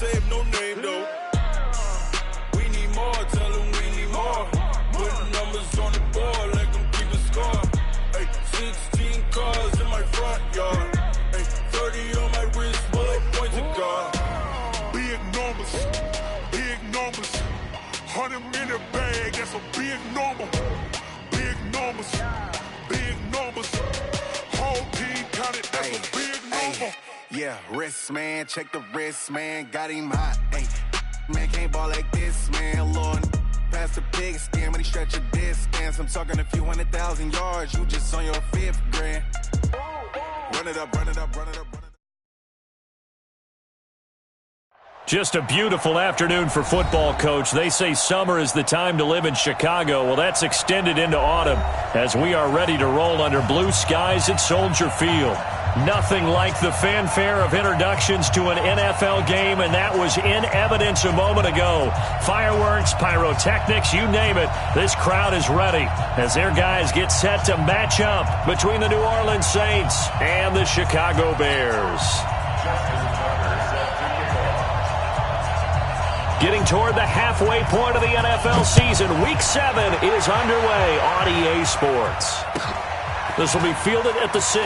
save no name, though. We need more, tell them we need more. Putting numbers on the board, let them keep a score. Ay, 16 cars in my front yard. Ay, 30 on my wrist, bullet points of God. Big numbers, big numbers. 100 in the bag, that's a big number. Big numbers, big numbers. Whole team counted, that's a big number. Yeah, wrist, man, check the wrist, man. Got him hot, ayy. Man, can't ball like this, man. Lord, past the pig skin, when he stretch a distance. I'm talking a few 100,000 yards, you just on your 5th grand. Run it up, run it up, run it up, run it up. Just a beautiful afternoon for football, Coach. They say summer is the time to live in Chicago. Well, that's extended into autumn as we are ready to roll under blue skies at Soldier Field. Nothing like the fanfare of introductions to an NFL game, and that was in evidence a moment ago. Fireworks, pyrotechnics, you name it. This crowd is ready as their guys get set to match up between the New Orleans Saints and the Chicago Bears. Getting toward the halfway point of the NFL season, Week 7 is underway on EA Sports. This will be fielded at the 6.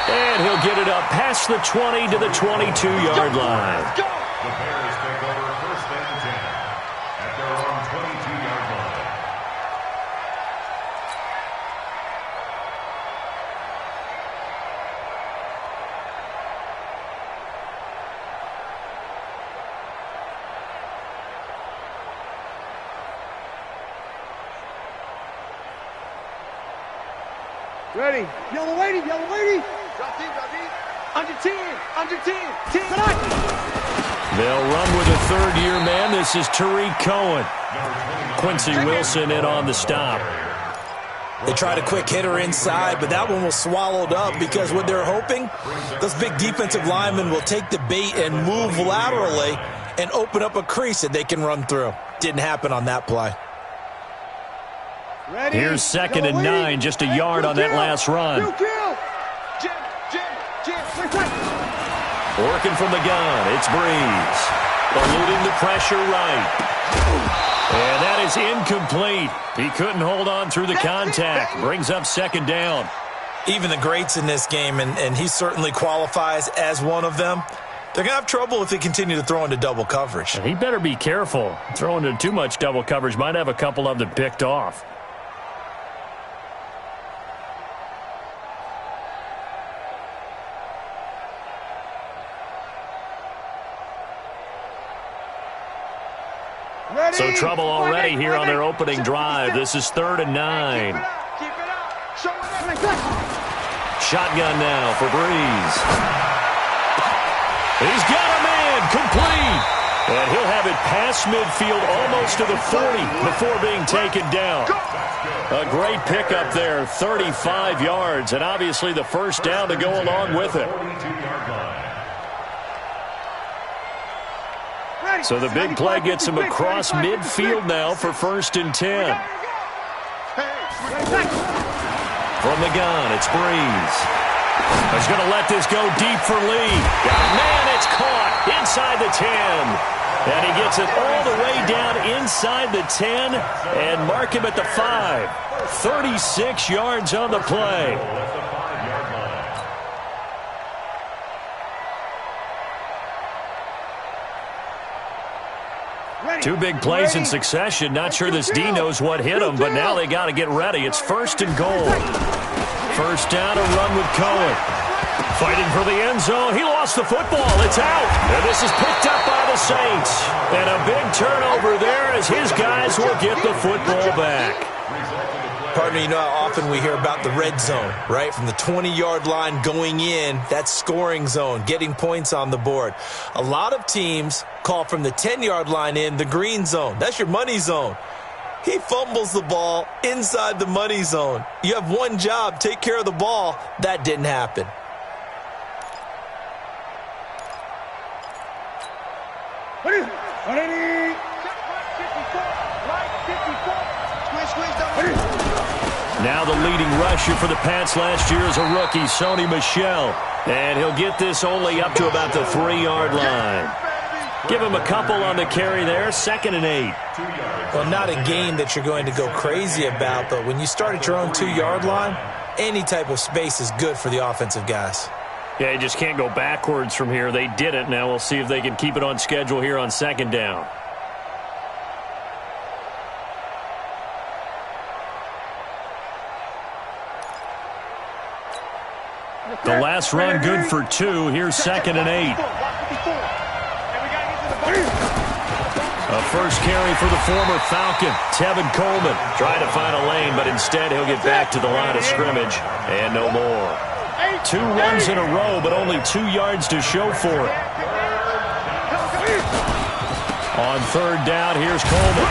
And he'll get it up past the 20 to the 22-yard line. The Bears take over 1st and 10 at their own 22-yard line. Ready. Yellow lady, yellow lady. Under 10, under 10, 10. They'll run with a third-year man. This is Tariq Cohen. Quincy Wilson in on the stop. They tried a quick hitter inside, but that one was swallowed up because what they're hoping, those big defensive linemen will take the bait and move laterally and open up a crease that they can run through. Didn't happen on that play. Ready. Here's 2nd and 9, just a yard on that last run. Working from the gun, it's Breeze. Eluding the pressure right. And that is incomplete. He couldn't hold on through the contact. Brings up 2nd down. Even the greats in this game, and he certainly qualifies as one of them, they're going to have trouble if they continue to throw into double coverage. And he better be careful. Throwing into too much double coverage might have a couple of them picked off. So trouble already here on their opening drive. This is 3rd and 9. Shotgun now for Breeze. He's got a man complete. And he'll have it past midfield almost to the 40 before being taken down. A great pickup there, 35 yards, and obviously the first down to go along with it. So the big play gets him across midfield now for 1st and 10. From the gun, it's Breeze. He's going to let this go deep for Lee. Man, it's caught inside the 10. And he gets it all the way down inside the 10 and mark him at the 5. 36 yards on the play. Two big plays in succession. Not sure this D knows what hit him, but now they got to get ready. It's 1st and goal. 1st down, a run with Cohen. Fighting for the end zone. He lost the football. It's out. And this is picked up by the Saints. And a big turnover there as his guys will get the football back. Partner, you know how often we hear about the red zone, right? From the 20-yard line going in, that's scoring zone, getting points on the board. A lot of teams call from the 10-yard line in the green zone. That's your money zone. He fumbles the ball inside the money zone. You have one job, take care of the ball. That didn't happen. Now the leading rusher for the Pats last year is a rookie, Sony Michel. And he'll get this only up to about the 3-yard line. Give him a couple on the carry there, 2nd and 8. Well, not a game that you're going to go crazy about, but when you start at your own 2-yard line, any type of space is good for the offensive guys. Yeah, you just can't go backwards from here. They did it. Now we'll see if they can keep it on schedule here on 2nd down. The last run good for 2. Here's 2nd and 8. A first carry for the former Falcon, Tevin Coleman. Trying to find a lane, but instead he'll get back to the line of scrimmage. And no more. 2 runs in a row, but only 2 yards to show for it. On 3rd down, here's Coleman.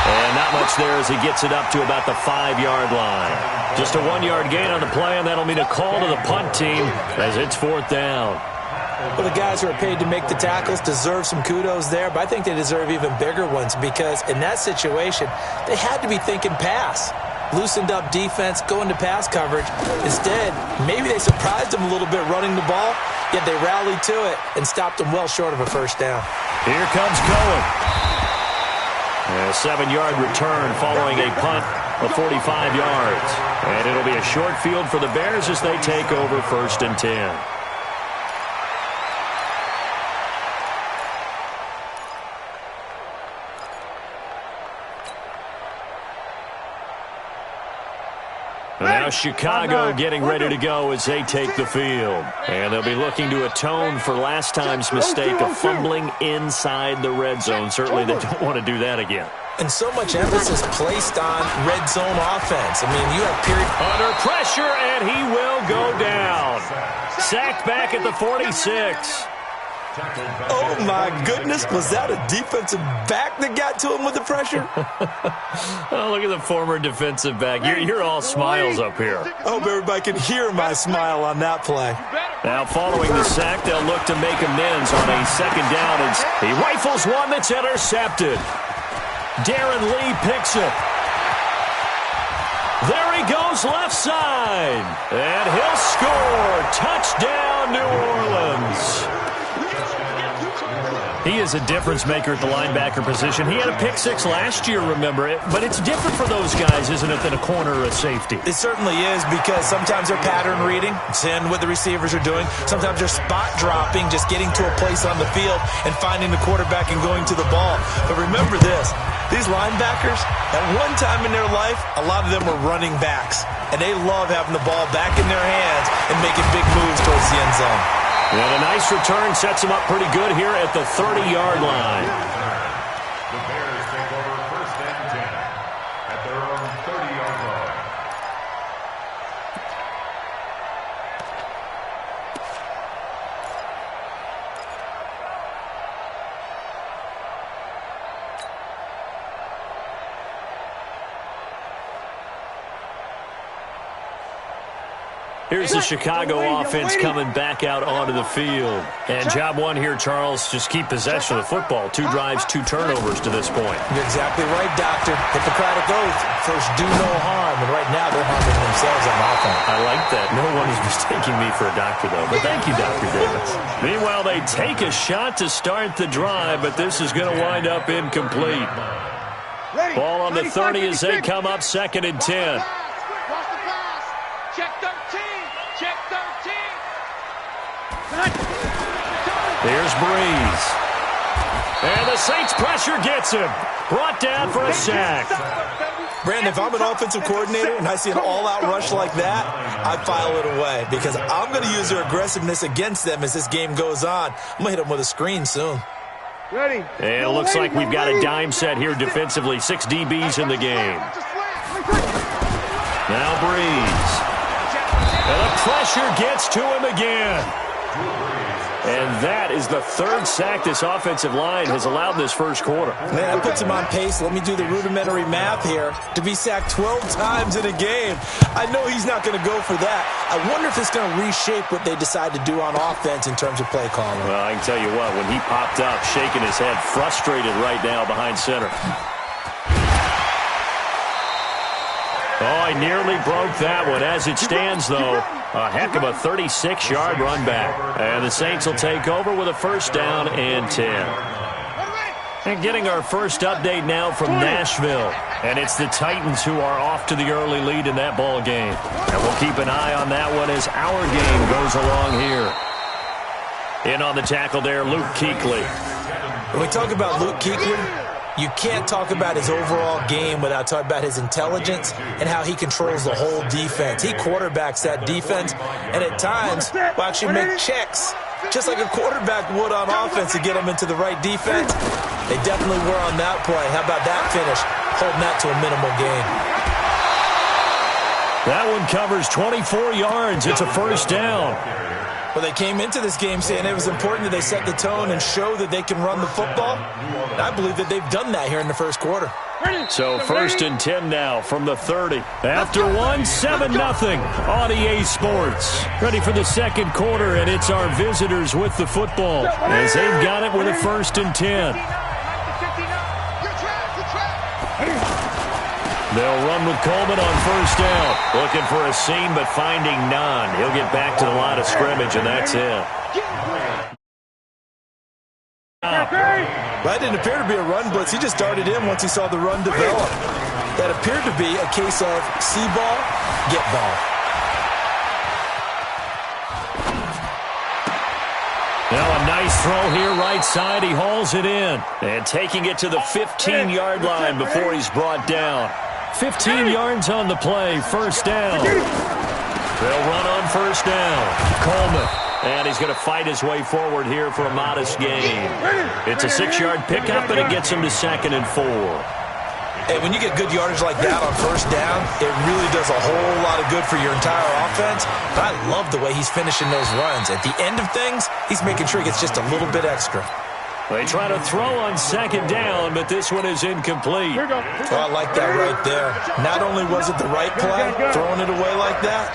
And not much there as he gets it up to about the 5-yard line. Just a 1-yard gain on the play, and that'll mean a call to the punt team as it's 4th down. Well, the guys who are paid to make the tackles deserve some kudos there, but I think they deserve even bigger ones because in that situation, they had to be thinking pass. Loosened up defense, going to pass coverage. Instead, maybe they surprised them a little bit running the ball, yet they rallied to it and stopped them well short of a first down. Here comes Cohen. A 7-yard return following a punt of 45 yards. And it'll be a short field for the Bears as they take over 1st and 10. Now Chicago getting ready to go as they take the field. And they'll be looking to atone for last time's mistake of fumbling inside the red zone. Certainly they don't want to do that again. And so much emphasis placed on red zone offense. I mean, you have period. Under pressure, and he will go down. Sacked back at the 46. Oh, my goodness. Was that a defensive back that got to him with the pressure? Oh, look at the former defensive back. You're all smiles up here. I hope everybody can hear my smile on that play. Now, following the sack, they'll look to make amends on a 2nd down. As he rifles one that's intercepted. Darren Lee picks it. There he goes left side. And he'll score. Touchdown, New Orleans. He is a difference maker at the linebacker position. He had a pick 6 last year, remember it. But it's different for those guys, isn't it, than a corner or a safety? It certainly is because sometimes they're pattern reading, seeing what the receivers are doing. Sometimes they're spot dropping, just getting to a place on the field and finding the quarterback and going to the ball. But remember this, these linebackers, at one time in their life, a lot of them were running backs. And they love having the ball back in their hands and making big moves towards the end zone. And a nice return sets him up pretty good here at the 30-yard line. The Bears take over 1st and 10 at their own 30-yard line. Here's the Chicago offense coming back out onto the field. And job one here, Charles, just keep possession of the football. 2 drives, 2 turnovers to this point. You're exactly right, Doctor. Hippocratic oath. First, do no harm. And right now, they're harming themselves on offense. I like that. No one is mistaking me for a doctor, though. But thank you, Dr. Davis. Meanwhile, they take a shot to start the drive, but this is going to wind up incomplete. Ball on the 30 as they come up 2nd and 10. Check 13. Check 13. Here's Breeze. And the Saints pressure gets him. Brought down for a sack. Brandon, if I'm an offensive coordinator and I see an all-out rush like that, I file it away because I'm going to use their aggressiveness against them as this game goes on. I'm going to hit them with a screen soon. Ready. And it looks like we've got a dime set here defensively. 6 DBs in the game. Now Breeze. And the pressure gets to him again. And that is the 3rd sack this offensive line has allowed this first quarter. Man, that puts him on pace. Let me do the rudimentary math here. To be sacked 12 times in a game, I know he's not going to go for that. I wonder if it's going to reshape what they decide to do on offense in terms of play calling. Well, I can tell you what, when he popped up, shaking his head, frustrated right now behind center. Oh, he nearly broke that one. As it stands, though, a heck of a 36-yard run back. And the Saints will take over with a first down and 10. And getting our first update now from Nashville. And it's the Titans who are off to the early lead in that ball game. And we'll keep an eye on that one as our game goes along here. In on the tackle there, Luke Kuechly. When we talk about Luke Kuechly, you can't talk about his overall game without talking about his intelligence and how he controls the whole defense. He quarterbacks that defense, and at times will actually make checks, just like a quarterback would on offense to get them into the right defense. They definitely were on that play. How about that finish? Holding that to a minimal gain. That one covers 24 yards. It's a first down. Well, they came into this game saying it was important that they set the tone and show that they can run the football. And I believe that they've done that here in the first quarter. So first and 10 now from the 30. After one, 7-0 on EA Sports. Ready for the second quarter, and it's our visitors with the football as they've got it with a first and 10. They'll run with Coleman on first down. Looking for a seam, but finding none. He'll get back to the line of scrimmage, and that's it. That didn't appear to be a run blitz. He just darted in once he saw the run develop. That appeared to be a case of see ball, get ball. Now a nice throw here right side. He hauls it in. And taking it to the 15-yard line before he's brought down. 15 yards on the play, first down. They'll run on first down. Coleman. And he's going to fight his way forward here for a modest gain. It's a 6-yard pickup, and it gets him to 2nd and 4. Hey, when you get good yardage like that on first down, it really does a whole lot of good for your entire offense. But I love the way he's finishing those runs. At the end of things, he's making sure he gets just a little bit extra. They try to throw on second down, but this one is incomplete. Oh, I like that right there. Not only was it the right play, throwing it away like that,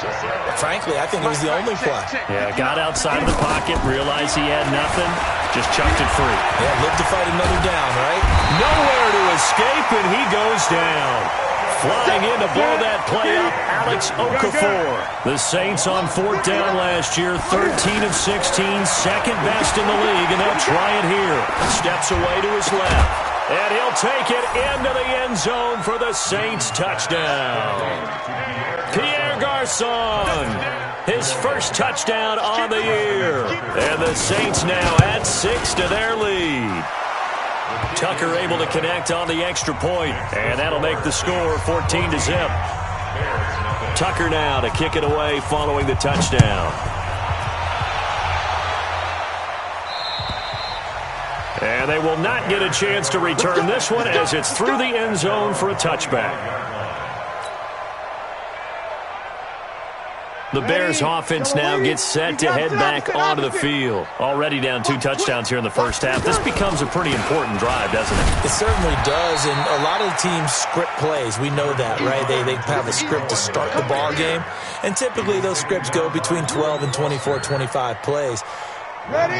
frankly, I think it was the only play. Yeah, got outside of the pocket, realized he had nothing, just chucked it free. Yeah, lived to fight another down, right? Nowhere to escape, and he goes down. Flying in to blow that play up, Alex Okafor. The Saints on fourth down last year, 13 of 16, second best in the league, and they'll try it here. Steps away to his left, and he'll take it into the end zone for the Saints touchdown. Pierre Garçon, his first touchdown on the year. And the Saints now add 6 to their lead. Tucker able to connect on the extra point, and that'll make the score 14-0. Tucker now to kick it away following the touchdown. And they will not get a chance to return this one as it's through the end zone for a touchback. The Bears offense now gets set to head back onto the field. Already down 2 touchdowns here in the first half. This becomes a pretty important drive, doesn't it? It certainly does, and a lot of the teams script plays. We know that, right? They have a script to start the ball game, and typically those scripts go between 12 and 24, 25 plays.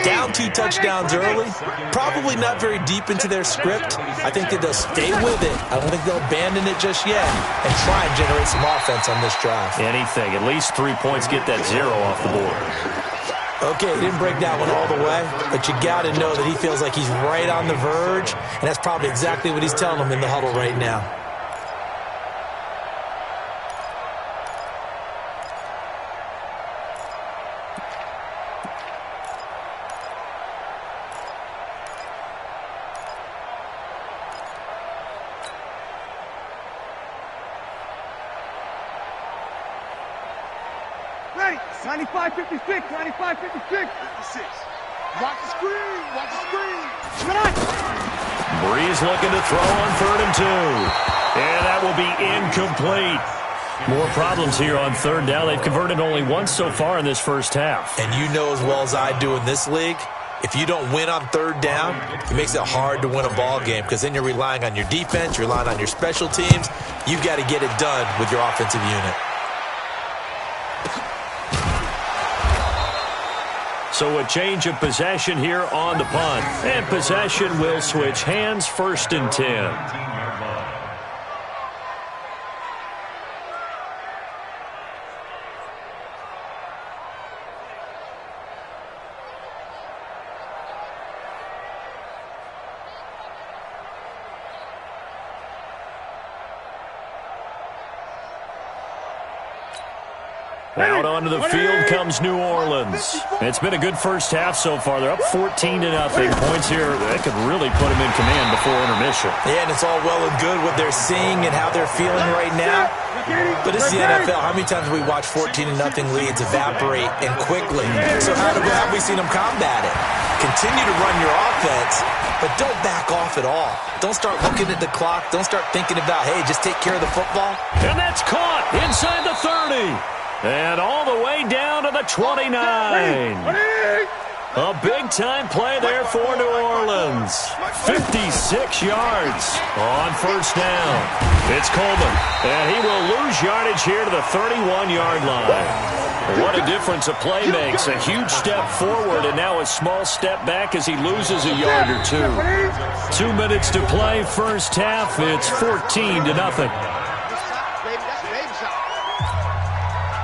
Down 2 touchdowns early, probably not very deep into their script. I think that they'll stay with it. I don't think they'll abandon it just yet and try and generate some offense on this drive. Anything. At least 3 points, get that 0 off the board. Okay, he didn't break that one all the way, but you got to know that he feels like he's right on the verge, and that's probably exactly what he's telling them in the huddle right now. Ready? 95-56, 95-56. Watch the screen, watch the screen. Breeze looking to throw on 3rd and 2. And that will be incomplete. More problems here on 3rd down. They've converted only once so far in this first half. And you know as well as I do in this league, if you don't win on 3rd down, it makes it hard to win a ball game because then you're relying on your defense, you're relying on your special teams. You've got to get it done with your offensive unit. So a change of possession here on the punt. And possession will switch hands, 1st and 10. Out onto the field comes New Orleans. It's been a good first half so far. They're up 14-0. Points here, that could really put them in command before intermission. Yeah, and it's all well and good what they're seeing and how they're feeling right now. But it's the NFL. How many times have we watched 14-0 leads evaporate and quickly? So how have we seen them combat it? Continue to run your offense, but don't back off at all. Don't start looking at the clock. Don't start thinking about, hey, just take care of the football. And that's caught inside the 30. And all the way down to the 29. A big-time play there for New Orleans. 56 yards on first down. It's Coleman, and he will lose yardage here to the 31-yard line. What a difference a play makes. A huge step forward and now a small step back as he loses a yard or two. 2 minutes to play, first half. It's 14-0.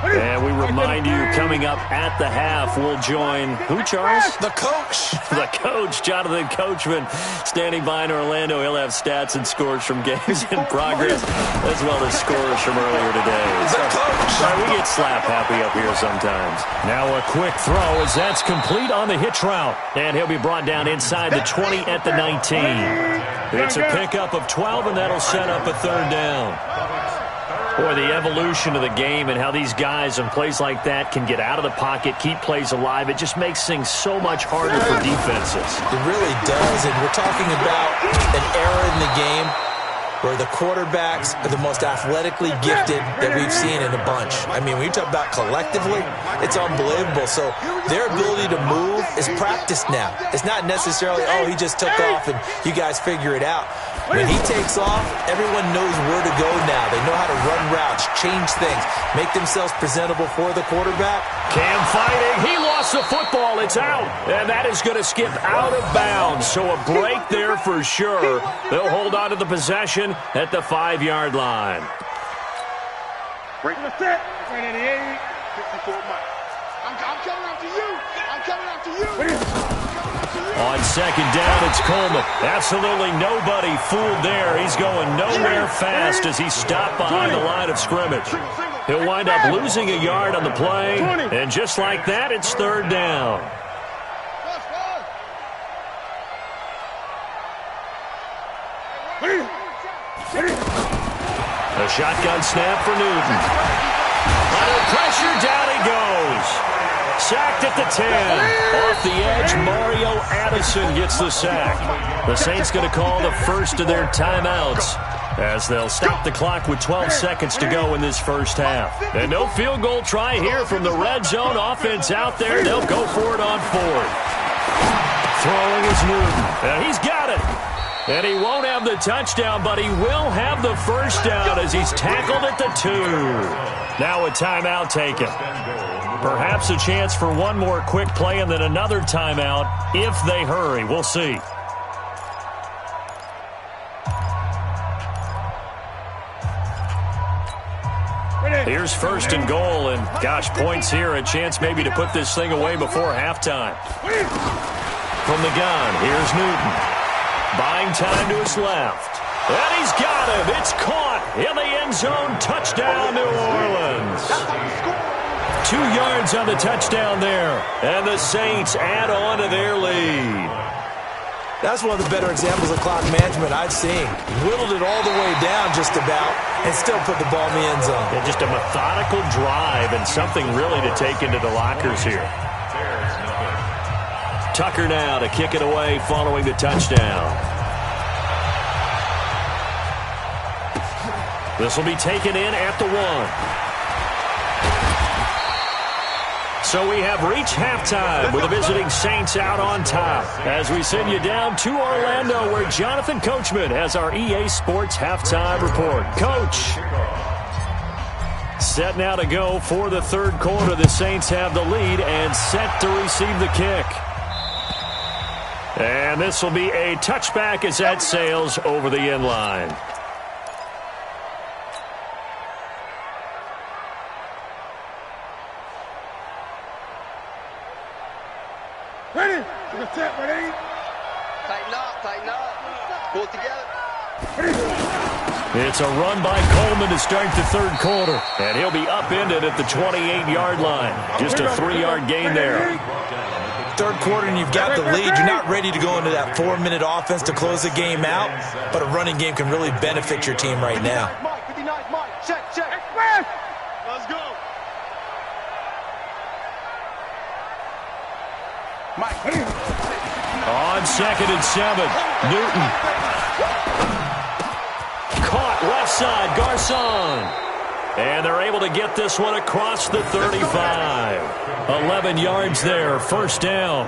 And we remind you, coming up at the half, we'll join who, Charles? The coach. The coach, Jonathan Coachman, standing by in Orlando. He'll have stats and scores from games in progress, as well as scores from earlier today. The coach. We get slap happy up here sometimes. Now a quick throw as that's complete on the hitch route. And he'll be brought down inside the 20 at the 19. It's a pickup of 12, and that'll set up a third down. Boy, the evolution of the game and how these guys in plays like that can get out of the pocket, keep plays alive, it just makes things so much harder for defenses. It really does, and we're talking about an era in the game where the quarterbacks are the most athletically gifted that we've seen in a bunch. I mean, when you talk about collectively, it's unbelievable. So their ability to move is practiced now. It's not necessarily, oh, he just took off and you guys figure it out. When he takes off, everyone knows where to go now. They know how to run routes, change things, make themselves presentable for the quarterback. Cam fighting. He lost the football. It's out. And that is going to skip out of bounds. So a break there for sure. They'll hold on to the possession at the 5-yard line. Break the set. 88, 54 miles. I'm coming after you. I'm coming after you. On second down, it's Coleman. Absolutely nobody fooled there. He's going nowhere fast as he stopped behind the line of scrimmage. He'll wind up losing a yard on the play, and just like that, it's third down. A shotgun snap for Newton. Under pressure, down he goes. Sacked at the 10. Off the edge, Mario Addison gets the sack. The Saints going to call the first of their timeouts as they'll stop the clock with 12 seconds to go in this first half. And no field goal try here from the red zone. Offense out there. They'll go for it on fourth. Throwing is Newton. And he's got it. And he won't have the touchdown, but he will have the first down as he's tackled at the 2. Now a timeout taken. Perhaps a chance for one more quick play and then another timeout if they hurry. We'll see. Here's first and goal, and gosh, points here, a chance maybe to put this thing away before halftime. From the gun, here's Newton. Buying time to his left. And he's got him. It's caught in the end zone. Touchdown, New Orleans. 2 yards on the touchdown there. And the Saints add on to their lead. That's one of the better examples of clock management I've seen. Whittled it all the way down just about and still put the ball in the end zone. Yeah, just a methodical drive and something really to take into the lockers here. Tucker now to kick it away following the touchdown. This will be taken in at the 1. So we have reached halftime with the visiting Saints out on top as we send you down to Orlando where Jonathan Coachman has our EA Sports halftime report. Coach, set now to go for the third quarter. The Saints have the lead and set to receive the kick. And this will be a touchback as that sails over the end line. Ready? To the set, ready? Tighten up, tighten up. Pull it together. Ready? It's a run by Coleman to start the third quarter. And he'll be upended at the 28-yard line. Just a 3-yard gain there. Third quarter and you've got the lead. You're not ready to go into that 4-minute offense to close the game out, but a running game can really benefit your team right now. Mike, 59, Mike. Check. Express. Let's go. Mike. On 2nd and 7, Newton. Caught left side, Garcon. And they're able to get this one across the 35. 11 yards there, first down.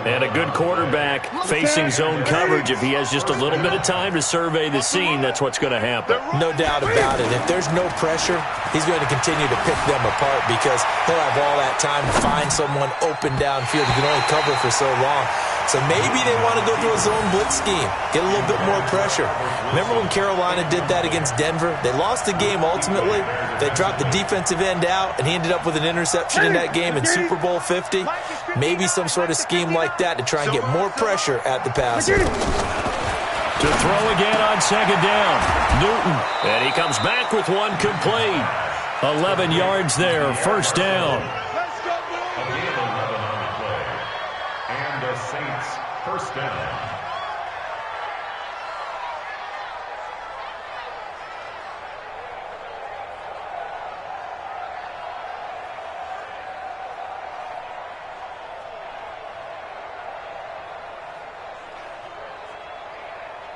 And a good quarterback facing zone coverage. If he has just a little bit of time to survey the scene, that's what's going to happen. No doubt about it. If there's no pressure, he's going to continue to pick them apart because he'll have all that time to find someone open downfield. He can only cover for so long. So maybe they want to go through a zone blitz scheme, get a little bit more pressure. Remember when Carolina did that against Denver? They lost the game ultimately. They dropped the defensive end out, and he ended up with an interception in that game in Super Bowl 50. Maybe some sort of scheme like that to try and get more pressure at the passer. To throw again on 2nd down, Newton. And he comes back with one complete. 11 yards there, first down. Saints, first down.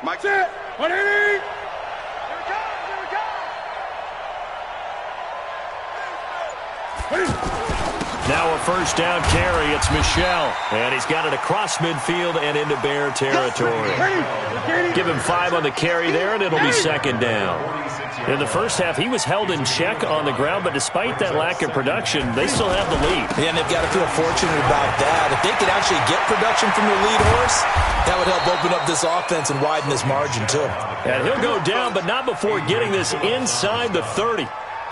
Mike's it. 180. Here we go. Now a first down carry. It's Michel. And he's got it across midfield and into Bear territory. Give him 5 on the carry there, and it'll be second down. In the first half, he was held in check on the ground, but despite that lack of production, they still have the lead. Yeah, and they've got to feel fortunate about that. If they could actually get production from their lead horse, that would help open up this offense and widen this margin, too. And he'll go down, but not before getting this inside the 30.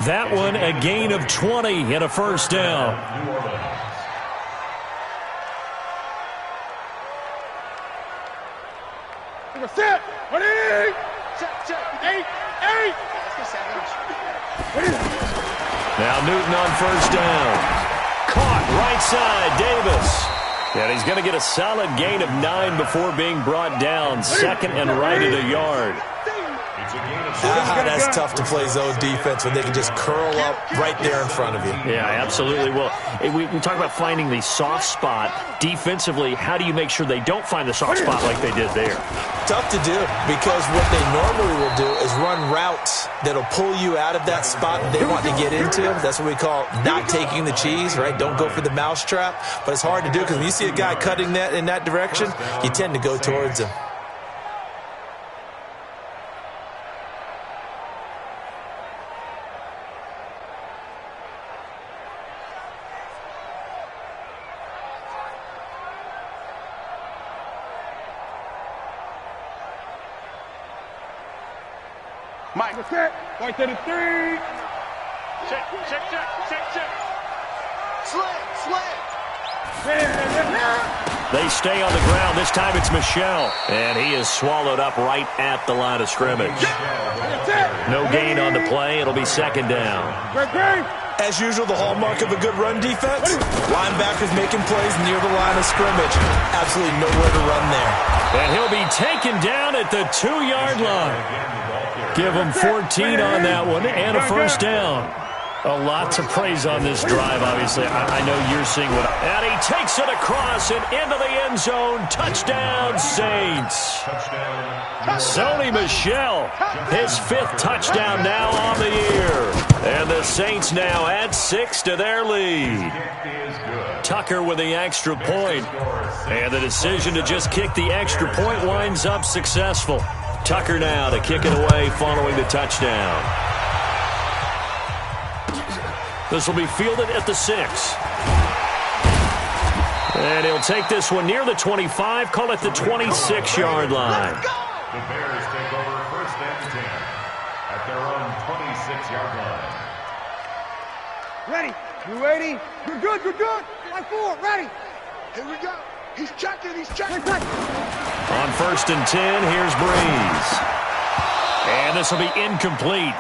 That one a gain of 20 and a first down. Set. 180. Check. 8. Now Newton on first down. Caught right side, Davis. And he's going to get a solid gain of 9 before being brought down. Second and right at a yard. That's tough to play zone defense when they can just curl up right there in front of you. Yeah, absolutely. Well, we talk about finding the soft spot. Defensively, how do you make sure they don't find the soft spot like they did there? Tough to do because what they normally will do is run routes that'll pull you out of that spot that they want to get into. That's what we call not taking the cheese, right? Don't go for the mousetrap. But it's hard to do because when you see a guy cutting that in that direction, you tend to go towards him. Mike, what's that? Right to the 3. Check. Slant. They stay on the ground. This time it's Michel. And he is swallowed up right at the line of scrimmage. No gain on the play. It'll be second down. As usual, the hallmark of a good run defense, linebackers making plays near the line of scrimmage. Absolutely nowhere to run there. And he'll be taken down at the 2-yard line. Give him 14 on that one and a first down. A lot to praise on this drive, obviously. I know you're seeing what... And he takes it across and into the end zone. Touchdown, Saints. Sony Michel, his 5th touchdown now on the year. And the Saints now add 6 to their lead. Tucker with the extra point. And the decision to just kick the extra point winds up successful. Tucker now to kick it away following the touchdown. This will be fielded at the 6. And he'll take this one near the 25, call it the 26-yard line. The Bears take over first and 10 at their own 26-yard line. Ready. You ready? You're good. Line 4, ready. Here we go. He's checking. On first and 10, here's Breeze. And this will be incomplete.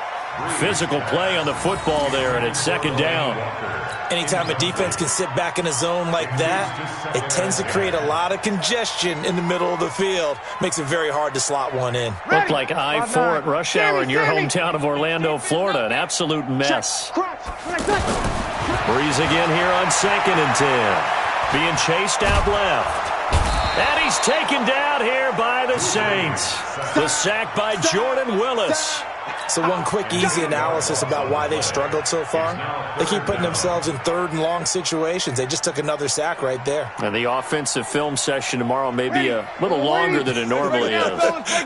Physical play on the football there, and it's second down. Anytime a defense can sit back in a zone like that, it tends to create a lot of congestion in the middle of the field. Makes it very hard to slot one in. Looked like I-4 at rush hour in your hometown of Orlando, Florida. An absolute mess. Breeze again here on 2nd and 10. Being chased out left. And he's taken down here by the Saints. The sack by Jordan Willis. So one quick, easy analysis about why they've struggled so far. They keep putting themselves in 3rd and long situations. They just took another sack right there. And the offensive film session tomorrow may be a little longer than it normally is.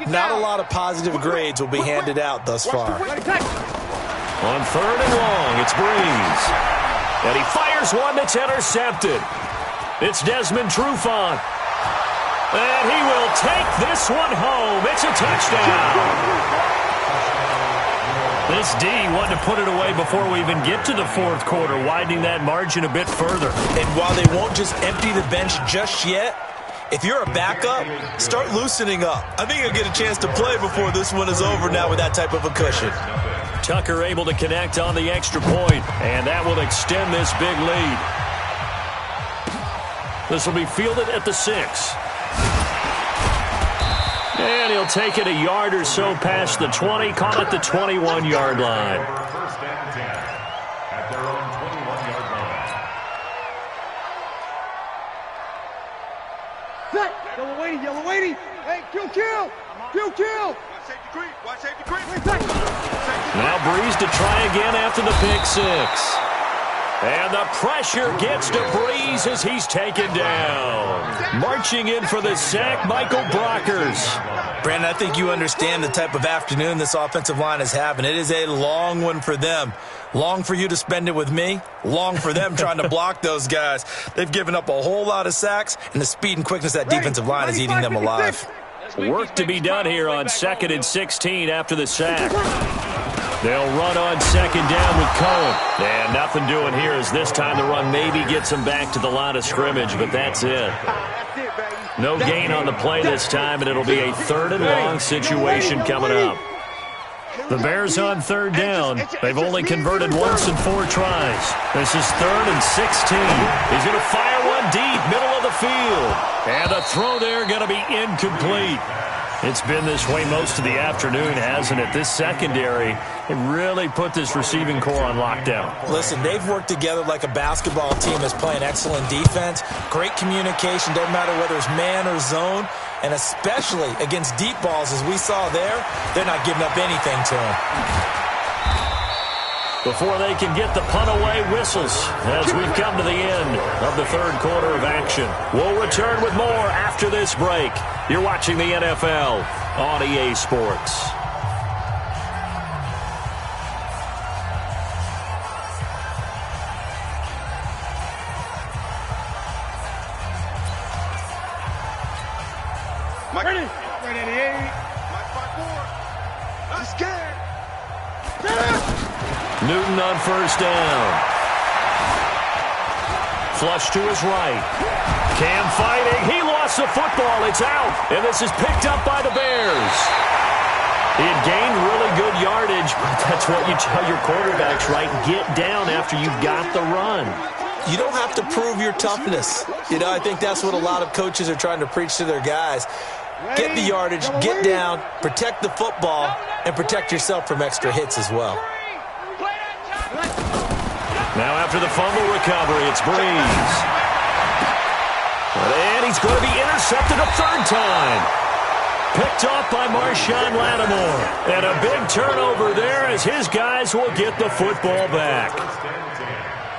Not a lot of positive grades will be handed out thus far. On 3rd and long, it's Breeze. And he fires one that's intercepted. It's Desmond Trufant. And he will take this one home. It's a touchdown. This D wanted to put it away before we even get to the 4th quarter, widening that margin a bit further. And while they won't just empty the bench just yet, if you're a backup, start loosening up. I think you'll get a chance to play before this one is over now with that type of a cushion. Tucker able to connect on the extra point, and that will extend this big lead. This will be fielded at the 6. And he'll take it a yard or so past the 20, call it the 21-yard line. First and 10 at their own 21-yard line. Set. Yellow weighty. Hey, kill. Watch safety creep. Now Breeze to try again after the pick 6. And the pressure gets to Breeze as he's taken down. Marching in for the sack, Michael Brockers. Brandon, I think you understand the type of afternoon this offensive line is having. It is a long one for them. Long for you to spend it with me. Long for them trying to block those guys. They've given up a whole lot of sacks, and the speed and quickness of that defensive line is eating them alive. Work to be done here on 2nd and 16 after the sack. They'll run on 2nd down with Cohen. And nothing doing here as this time the run maybe gets them back to the line of scrimmage, but that's it. No gain on the play this time, and it'll be a 3rd and long situation coming up. The Bears on 3rd down. They've only converted once in 4 tries. This is 3rd and 16. He's going to fire one deep, middle of the field. And the throw there going to be incomplete. It's been this way most of the afternoon, hasn't it? This secondary, it really put this receiving core on lockdown. Listen, they've worked together like a basketball team that's playing excellent defense. Great communication, doesn't matter whether it's man or zone. And especially against deep balls, as we saw there, they're not giving up anything to them. Before they can get the punt away, whistles as we've come to the end of the 3rd quarter of action. We'll return with more after this break. You're watching the NFL on EA Sports. Ready. Ready, 88. Mike 5-4. I'm scared. Newton on 1st down. Flush to his right. Cam fighting. He lost the football. It's out. And this is picked up by the Bears. He had gained really good yardage, but that's what you tell your quarterbacks, right? Get down after you've got the run. You don't have to prove your toughness. You know, I think that's what a lot of coaches are trying to preach to their guys. Get the yardage, get down, protect the football, and protect yourself from extra hits as well. Now after the fumble recovery, it's Breeze. And he's going to be intercepted a 3rd time. Picked off by Marshawn Lattimore. And a big turnover there as his guys will get the football back.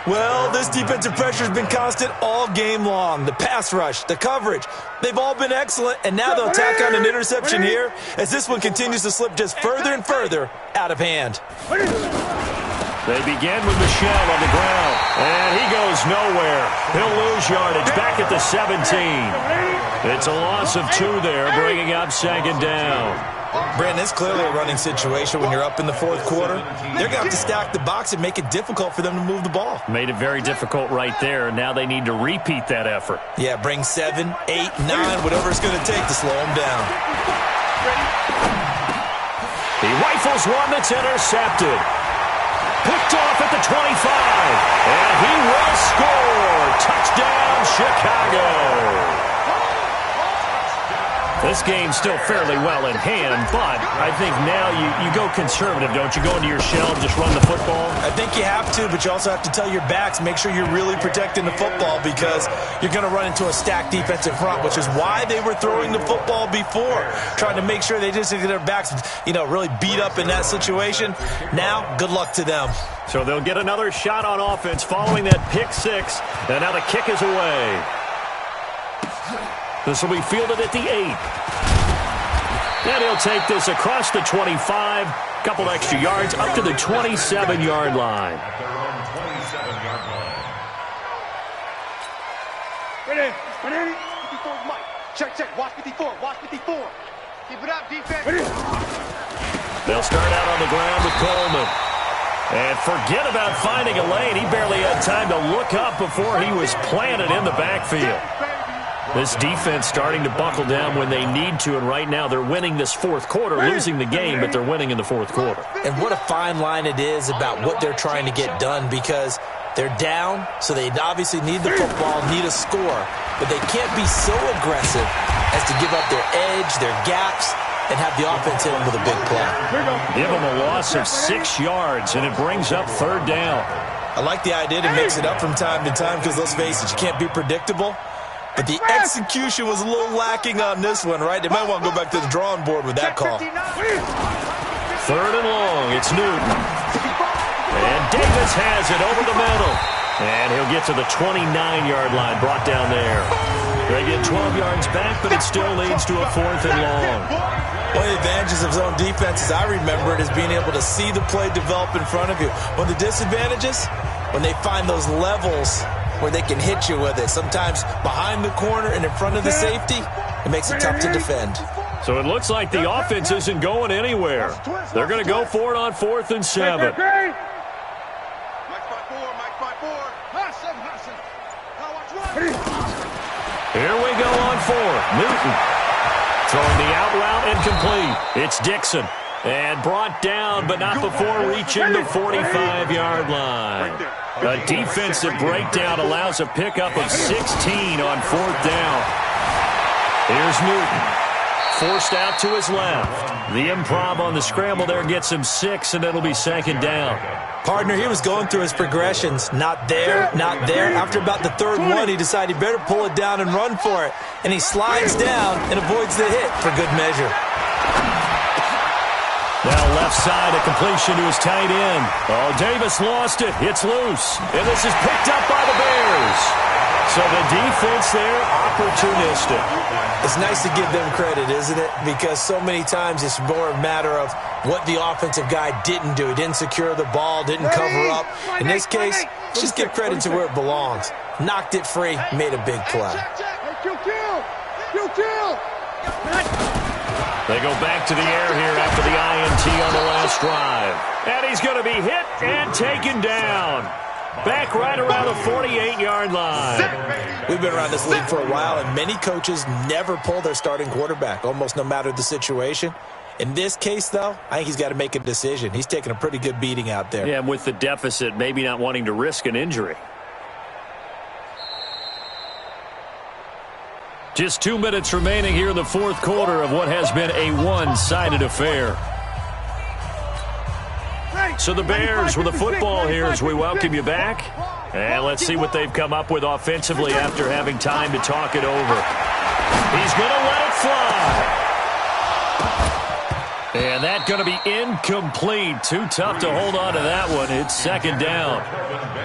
Well, this defensive pressure has been constant all game long. The pass rush, the coverage, they've all been excellent, and now they'll tack on an interception here as this one continues to slip just further and further out of hand. They begin with Michelle on the ground, and he goes nowhere. He'll lose yardage back at the 17. It's a loss of 2 there, bringing up 2nd down. Brandon, it's clearly a running situation when you're up in the 4th quarter. They're going to have to stack the box and make it difficult for them to move the ball. Made it very difficult right there, and now they need to repeat that effort. Yeah, bring 7, 8, 9, whatever it's going to take to slow them down. He rifles one that's intercepted. Picked off at the 25. And he will score. Touchdown, Chicago. This game's still fairly well in hand, but I think now you go conservative, don't you? Go into your shell and just run the football? I think you have to, but you also have to tell your backs, make sure you're really protecting the football because you're going to run into a stacked defensive front, which is why they were throwing the football before, trying to make sure they just get their backs, really beat up in that situation. Now, good luck to them. So they'll get another shot on offense following that pick six, and now the kick is away. This will be fielded at the 8. And he'll take this across the 25. Couple extra yards up to the 27-yard line. At their own 27-yard line. Ready? 54 is Mike. Check. Watch 54. Watch 54. Keep it up, defense. Ready? They'll start out on the ground with Coleman. And forget about finding a lane. He barely had time to look up before he was planted in the backfield. This defense starting to buckle down when they need to, and right now they're winning this fourth quarter, losing the game, but they're winning in the fourth quarter. And what a fine line it is about what they're trying to get done because they're down, so they obviously need the football, need a score, but they can't be so aggressive as to give up their edge, their gaps, and have the offense hit them with a big play. Give them a loss of 6 yards, and it brings up third down. I like the idea to mix it up from time to time because, let's face it, you can't be predictable. But the execution was a little lacking on this one, right? They might want to go back to the drawing board with that call. Third and long, it's Newton. And Davis has it over the middle. And he'll get to the 29-yard line, brought down there. They get 12 yards back, but it still leads to a fourth and long. One of the advantages of zone defense, as I remember it, is being able to see the play develop in front of you. One of the disadvantages, when they find those levels where they can hit you with it. Sometimes behind the corner and in front of the safety, it makes it tough to defend. So it looks like the offense isn't going anywhere. They're going to go for it on 4th and 7. Mike 5-4. Here we go on 4. Newton throwing the out route incomplete. It's Dixon. And brought down, but not before reaching the 45-yard line. A defensive breakdown allows a pickup of 16 on 4th down. Here's Newton. Forced out to his left. The improv on the scramble there gets him 6, and it'll be 2nd down. Partner, he was going through his progressions. Not there, not there. After about the 3rd one, he decided he better pull it down and run for it. And he slides down and avoids the hit for good measure. Now left side, a completion to his tight end. Oh, Davis lost it. It's loose. And this is picked up by the Bears. So the defense there, opportunistic. It's nice to give them credit, isn't it? Because so many times it's more a matter of what the offensive guy didn't do. He didn't secure the ball, didn't cover up. In this case, just give credit to where it belongs. Knocked it free, made a big play. They go back to the air here after the INT on the last drive. And he's going to be hit and taken down. Back right around the 48-yard line. We've been around this league for a while, and many coaches never pull their starting quarterback, almost no matter the situation. In this case, though, I think he's got to make a decision. He's taking a pretty good beating out there. Yeah, and with the deficit, maybe not wanting to risk an injury. Just 2 minutes remaining here in the fourth quarter of what has been a one-sided affair. So the Bears with the football here as we welcome you back. And let's see what they've come up with offensively after having time to talk it over. He's going to let it fly. And that's going to be incomplete. Too tough to hold on to that one. It's 2nd down.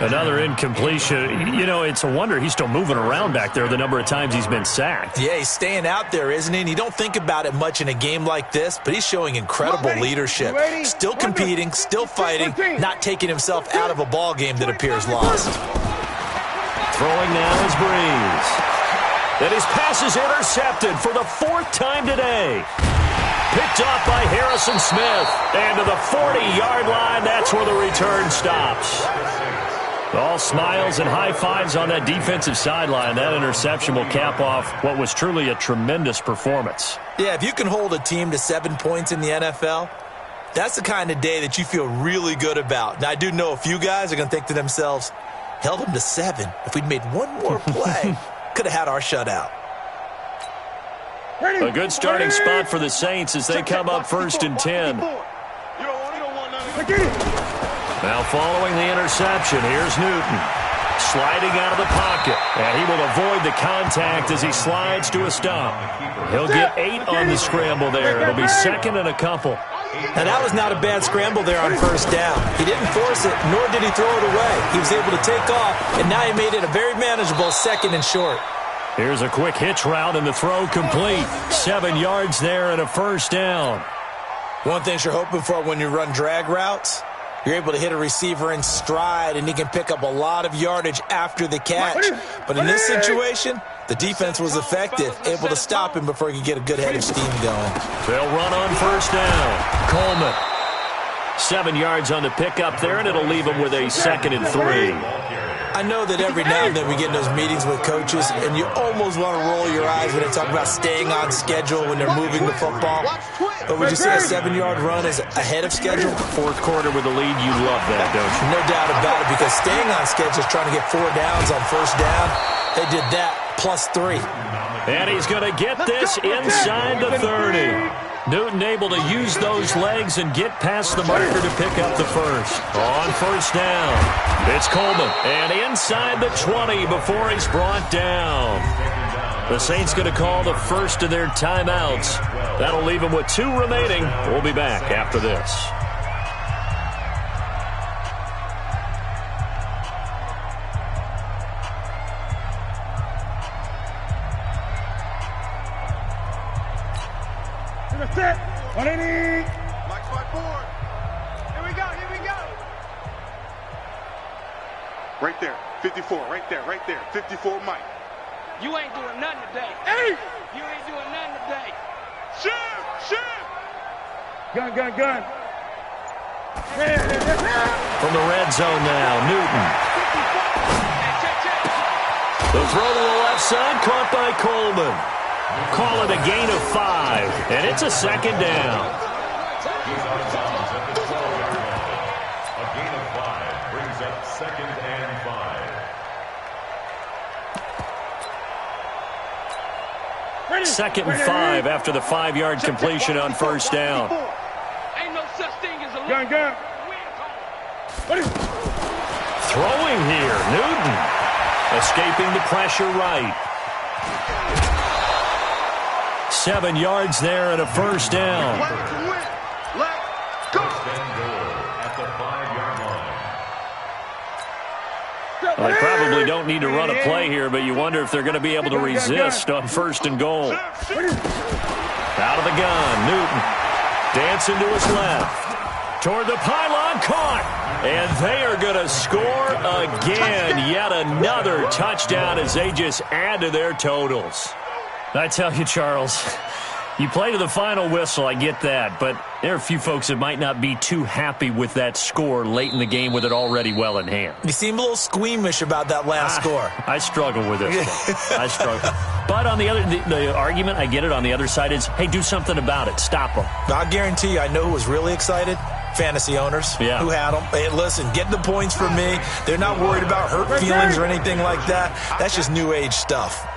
Another incompletion. You know, it's a wonder he's still moving around back there the number of times he's been sacked. Yeah, he's staying out there, isn't he? And you don't think about it much in a game like this, but he's showing incredible leadership. Still competing, still fighting, not taking himself out of a ball game that appears lost. Throwing now is Breeze. And his pass is intercepted for the 4th time today. Picked off by Harrison Smith. And to the 40-yard line, that's where the return stops. All smiles and high fives on that defensive sideline. That interception will cap off what was truly a tremendous performance. Yeah, if you can hold a team to 7 points in the NFL, That's the kind of day that you feel really good about. Now, I do know a few guys are going to think to themselves, held them to 7. If we'd made one more play, could have had our shutout. A good starting spot for the Saints as they come up 1st and 10. Now following the interception, here's Newton. Sliding out of the pocket, and he will avoid the contact as he slides to a stop. He'll get 8 on the scramble there. It'll be 2nd and a couple. Now, that was not a bad scramble there on 1st down. He didn't force it, nor did he throw it away. He was able to take off, and now he made it a very manageable 2nd and short. Here's a quick hitch route, and the throw complete. 7 yards there and a 1st down. One thing you're hoping for when you run drag routes, you're able to hit a receiver in stride, and he can pick up a lot of yardage after the catch. But in this situation, the defense was effective, able to stop him before he could get a good head of steam going. They'll run on 1st down. Coleman. 7 yards on the pickup there, and it'll leave him with a 2nd and 3. I know that every now and then we get in those meetings with coaches, and you almost want to roll your eyes when they talk about staying on schedule when they're moving the football. But would you say a 7-yard run is ahead of schedule? 4th quarter with the lead, you love that, don't you? No doubt about it, because staying on schedule is trying to get 4 downs on 1st down. They did that plus 3. And he's going to get this inside the 30. Newton able to use those legs and get past the marker to pick up the 1st. On 1st down, it's Coleman. And inside the 20 before he's brought down. The Saints going to call the first of their timeouts. That'll leave them with 2 remaining. We'll be back after this. Set. 180. Mike's my board. Here we go. Here we go. Right there. 54. Right there. Right there. 54 Mike. You ain't doing nothing today. Hey! You ain't doing nothing today. Shoot! Shoot! Gun. From the red zone now, Newton. The throw to the left side, caught by Coleman. Call it a gain of 5, and it's a 2nd down. He's out of bounds at the 12-yard line. A gain of 5 brings up 2nd and 5. Second and 5 after the 5-yard completion on 1st down. Ain't no such thing as a gun. Throwing here, Newton. Escaping the pressure right. 7 yards there and a 1st down. Let's go. At the 5-yard line. They probably don't need to run a play here, but you wonder if they're going to be able to resist on 1st and goal. Out of the gun, Newton. Dancing to his left. Toward the pylon, caught. And they are going to score again. Yet another touchdown as they just add to their totals. I tell you, Charles, you play to the final whistle, I get that, but there are a few folks that might not be too happy with that score late in the game with it already well in hand. You seem a little squeamish about that last score. I struggle with this one. I struggle. But on the other, the argument, I get it, on the other side is, hey, do something about it. Stop them. I guarantee you, I know who was really excited. Fantasy owners who had them. Hey, listen, get the points from me. They're not worried about hurt feelings or anything like that. That's just new age stuff.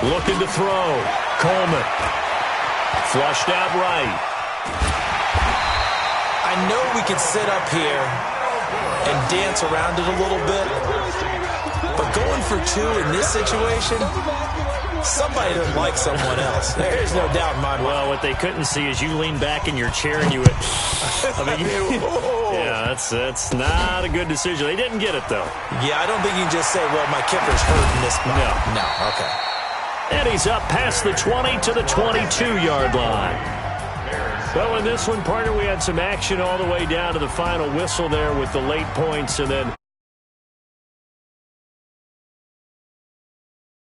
Looking to throw. Coleman. Flushed out right. I know we can sit up here and dance around it a little bit, but going for 2 in this situation, somebody doesn't like someone else. There's no doubt in my mind. Well, what they couldn't see is you lean back in your chair and you went, yeah, that's not a good decision. They didn't get it, though. Yeah, I don't think you can just say, well, my kicker's hurt in this spot. No, okay. And he's up past the 20 to the 22-yard line. Well, in this one, partner, we had some action all the way down to the final whistle there with the late points, and then